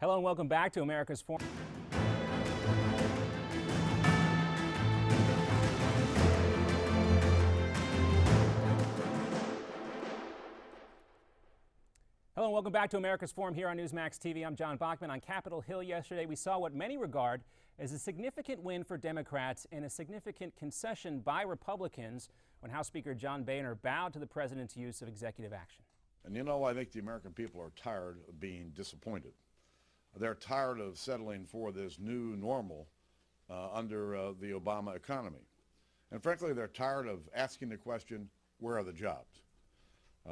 Hello and welcome back to America's Forum. Hello and welcome back to America's Forum here on Newsmax TV. I'm John Bachman. On Capitol Hill yesterday, we saw what many regard as a significant win for Democrats and a significant concession by Republicans when House Speaker John Boehner bowed to the president's use of executive action. And you know, I think the American people are tired of being disappointed. They're tired of settling for this new normal under the Obama economy. And frankly, they're tired of asking the question, where are the jobs?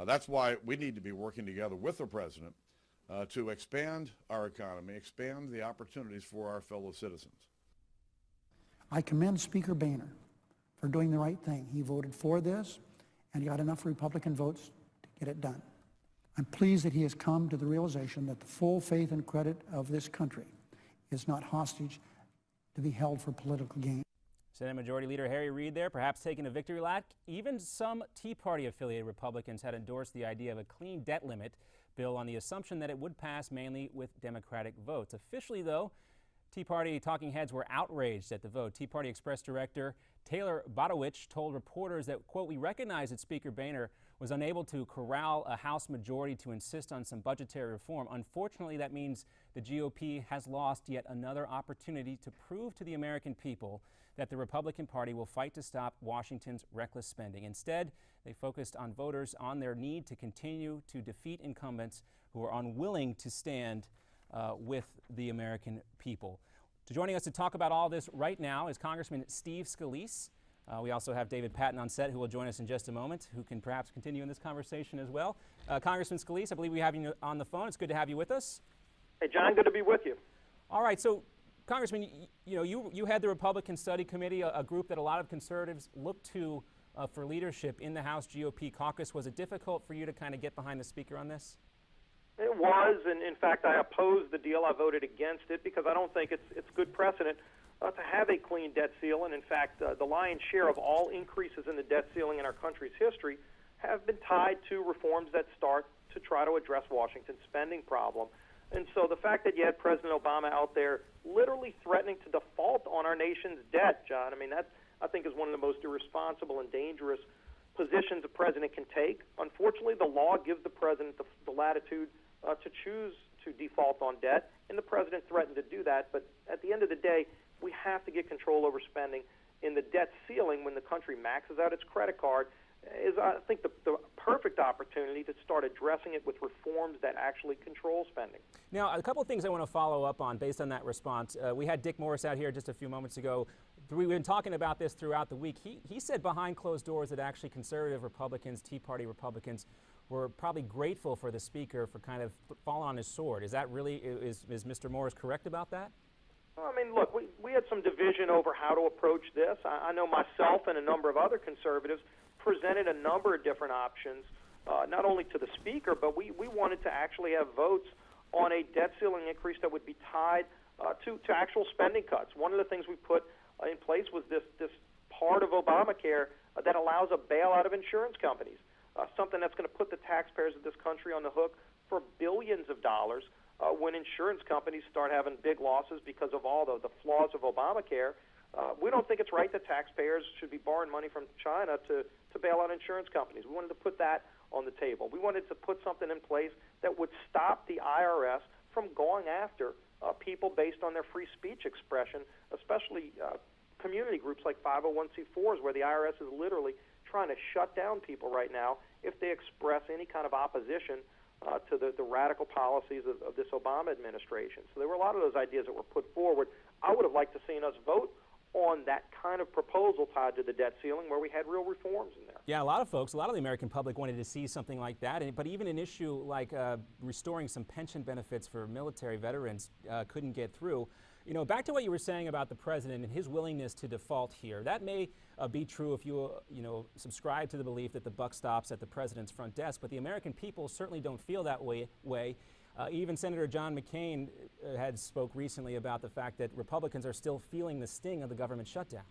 That's why we need to be working together with the president to expand our economy, expand the opportunities for our fellow citizens. I commend Speaker Boehner for doing the right thing. He voted for this, and he got enough Republican votes to get it done. I'm pleased that he has come to the realization that the full faith and credit of this country is not hostage to be held for political gain. Senate Majority Leader Harry Reid there, perhaps taking a victory lap. Even some Tea Party-affiliated Republicans had endorsed the idea of a clean debt limit bill on the assumption that it would pass mainly with Democratic votes. Officially, though, Tea Party talking heads were outraged at the vote. Tea Party Express Director Taylor Bodowich told reporters that, quote, "We recognize that Speaker Boehner was unable to corral a House majority to insist on some budgetary reform. Unfortunately, that means the GOP has lost yet another opportunity to prove to the American people that the Republican Party will fight to stop Washington's reckless spending." Instead, they focused on voters on their need to continue to defeat incumbents who are unwilling to stand with the American people. Joining us to talk about all this right now is Congressman Steve Scalise. We also have David Patton on set, who will join us in just a moment, who can perhaps continue in this conversation as well. Congressman Scalise, I believe we have you on the phone. It's good to have you with us. Hey, John, good to be with you. All right, so Congressman, you had the Republican Study Committee, a group that a lot of conservatives look to for leadership in the House GOP caucus. Was it difficult for you to kind of get behind the speaker on this? It was, and in fact, I opposed the deal. I voted against it because I don't think it's good precedent to have a clean debt ceiling. And in fact, the lion's share of all increases in the debt ceiling in our country's history have been tied to reforms that start to try to address Washington's spending problem. And so the fact that you had President Obama out there literally threatening to default on our nation's debt, John, I mean, that I think is one of the most irresponsible and dangerous positions a president can take. Unfortunately, the law gives the president the latitude to choose to default on debt, and the president threatened to do that. But at the end of the day, we have to get control over spending. In the debt ceiling, when the country maxes out its credit card, is, I think, the perfect opportunity to start addressing it with reforms that actually control spending. Now, a couple of things I want to follow up on based on that response. We had Dick Morris out here just a few moments ago. We've been talking about this throughout the week. He said behind closed doors that actually conservative Republicans, Tea Party Republicans, were probably grateful for the speaker for kind of falling on his sword. Is that really, is Mr. Morris correct about that? Well, I mean, look, we had some division over how to approach this. I know myself and a number of other conservatives presented a number of different options, not only to the speaker, but we wanted to actually have votes on a debt ceiling increase that would be tied to actual spending cuts. One of the things we put in place was this part of Obamacare that allows a bailout of insurance companies, something that's going to put the taxpayers of this country on the hook for billions of dollars when insurance companies start having big losses because of all the flaws of Obamacare. We don't think it's right that taxpayers should be borrowing money from China to bail out insurance companies. We wanted to put that on the table. We wanted to put something in place that would stop the IRS from going after people based on their free speech expression, especially community groups like 501c4s, where the IRS is literally trying to shut down people right now if they express any kind of opposition to the radical policies of this Obama administration. So there were a lot of those ideas that were put forward. I would have liked to seen us vote on that kind of proposal tied to the debt ceiling where we had real reforms in there. Yeah, a lot of the American public wanted to see something like that, but even an issue like restoring some pension benefits for military veterans couldn't get through. You know, back to what you were saying about the president and his willingness to default here. That may be true if you subscribe to the belief that the buck stops at the president's front desk, but the American people certainly don't feel that way. Even Senator John McCain had spoke recently about the fact that Republicans are still feeling the sting of the government shutdown.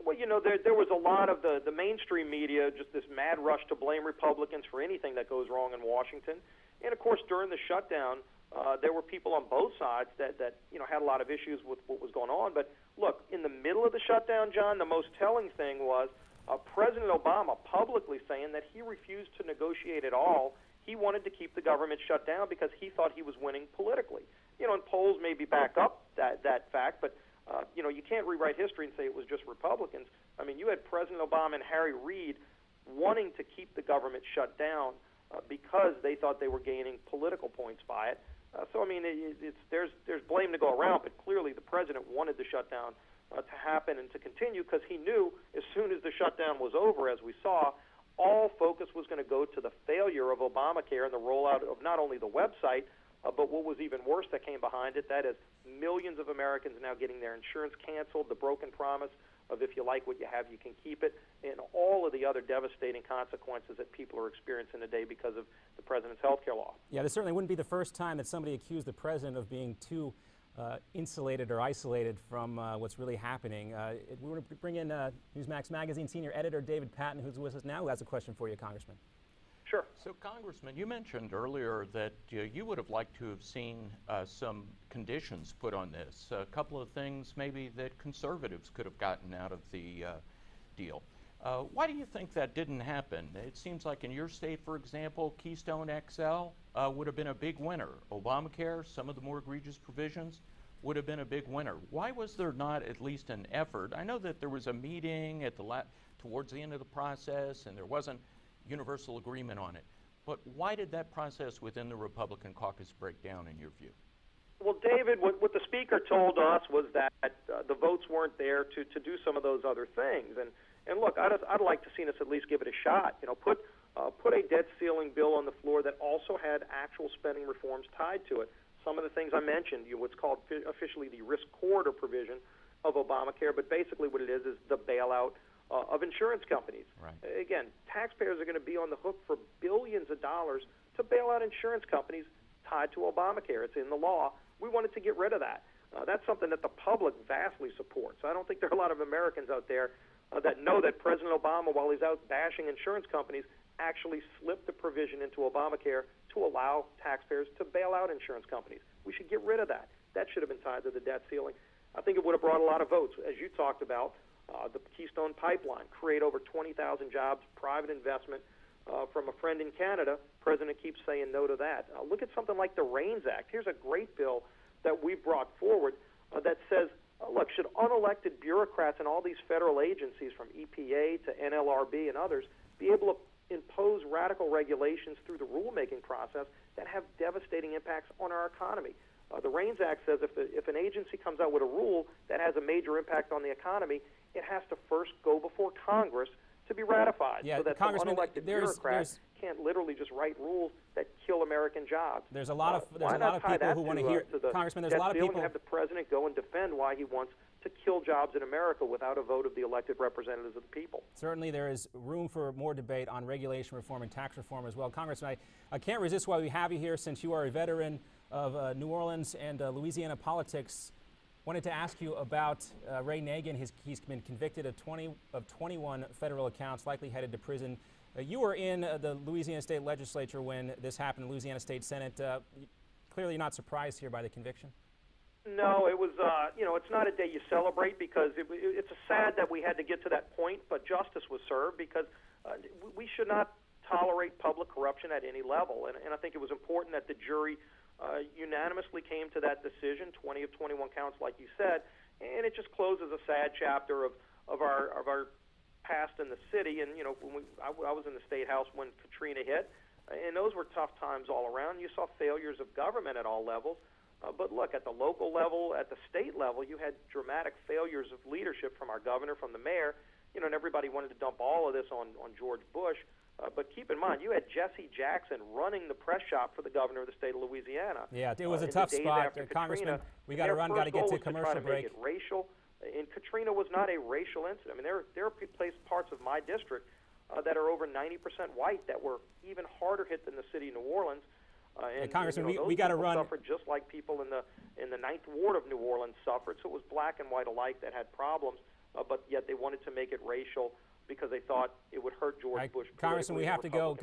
Well, you know, there was a lot of the mainstream media, just this mad rush to blame Republicans for anything that goes wrong in Washington. And, of course, during the shutdown, there were people on both sides that had a lot of issues with what was going on. But look, in the middle of the shutdown, John, the most telling thing was President Obama publicly saying that he refused to negotiate at all. He wanted to keep the government shut down because he thought he was winning politically. And polls maybe back up that fact, but you can't rewrite history and say it was just Republicans. I mean, you had President Obama and Harry Reid wanting to keep the government shut down because they thought they were gaining political points by it. So, I mean, there's blame to go around, but clearly the president wanted the shutdown to happen and to continue because he knew as soon as the shutdown was over, as we saw, all focus was going to go to the failure of Obamacare and the rollout of not only the website, but what was even worse that came behind it, that is millions of Americans now getting their insurance canceled, the broken promise of if you like what you have, you can keep it, and all of the other devastating consequences that people are experiencing today because of the president's health care law. Yeah, this certainly wouldn't be the first time that somebody accused the president of being too insulated or isolated from what's really happening. We want to bring in Newsmax Magazine senior editor David Patton, who's with us now, who has a question for you, Congressman. Sure. So, Congressman, you mentioned earlier that you would have liked to have seen some conditions put on this, a couple of things maybe that conservatives could have gotten out of the deal. Why do you think that didn't happen? It seems like in your state, for example, Keystone XL would have been a big winner. Obamacare, some of the more egregious provisions would have been a big winner. Why was there not at least an effort? I know that there was a meeting at towards the end of the process and there wasn't universal agreement on it. But why did that process within the Republican caucus break down in your view? Well, David, what the Speaker told us was that the votes weren't there to do some of those other things. And look, I'd like to see us at least give it a shot. Put a debt ceiling bill on the floor that also had actual spending reforms tied to it. Some of the things I mentioned, what's called officially the risk corridor provision of Obamacare, but basically what it is the bailout of insurance companies. Right. Again, taxpayers are going to be on the hook for billions of dollars to bail out insurance companies tied to Obamacare. It's in the law. We wanted to get rid of that. That's something that the public vastly supports. I don't think there are a lot of Americans out there that know that President Obama, while he's out bashing insurance companies, actually slipped the provision into Obamacare to allow taxpayers to bail out insurance companies. We should get rid of that. That should have been tied to the debt ceiling. I think it would have brought a lot of votes. As you talked about, the Keystone Pipeline, create over 20,000 jobs, private investment from a friend in Canada. President keeps saying no to that. Look at something like the REINS Act. Here's a great bill that we brought forward that says, look, should unelected bureaucrats in all these federal agencies, from EPA to NLRB and others, be able to impose radical regulations through the rulemaking process that have devastating impacts on our economy? The REINS Act says if an agency comes out with a rule that has a major impact on the economy, it has to first go before Congress to be ratified, so that some unelected bureaucrats can't literally just write rules that kill American jobs. There's a lot of people who want to hear, Congressman. There's a lot of people. Have the president go and defend why he wants to kill jobs in America without a vote of the elected representatives of the people. Certainly, there is room for more debate on regulation reform and tax reform as well, Congressman. I can't resist why we have you here, since you are a veteran of New Orleans and Louisiana politics. Wanted to ask you about Ray Nagin. He's been convicted of 21 federal accounts, likely headed to prison. You were in the Louisiana State Legislature when this happened, in the Louisiana State Senate. Clearly not surprised here by the conviction. No, it was, it's not a day you celebrate, because it's sad that we had to get to that point, but justice was served, because we should not tolerate public corruption at any level. And I think it was important that the jury unanimously came to that decision, 20 of 21 counts, like you said, and it just closes a sad chapter of our past in the city. And when I was in the State House when Katrina hit, and those were tough times all around. You saw failures of government at all levels, but look, at the local level, at the state level, you had dramatic failures of leadership from our governor, from the mayor, and everybody wanted to dump all of this on George Bush. But keep in mind, you had Jesse Jackson running the press shop for the governor of the state of Louisiana. Yeah, it was a tough spot. Congressman, we got to run, got to get to a commercial break. Make it racial. And Katrina was not a racial incident. I mean, there are parts of my district that are over 90% white that were even harder hit than the city of New Orleans. And Congressman, we got to run. Suffered just like people in the 9th Ward of New Orleans suffered. So it was black and white alike that had problems, but yet they wanted to make it racial, because they thought it would hurt George Bush. Congressman, we have to go.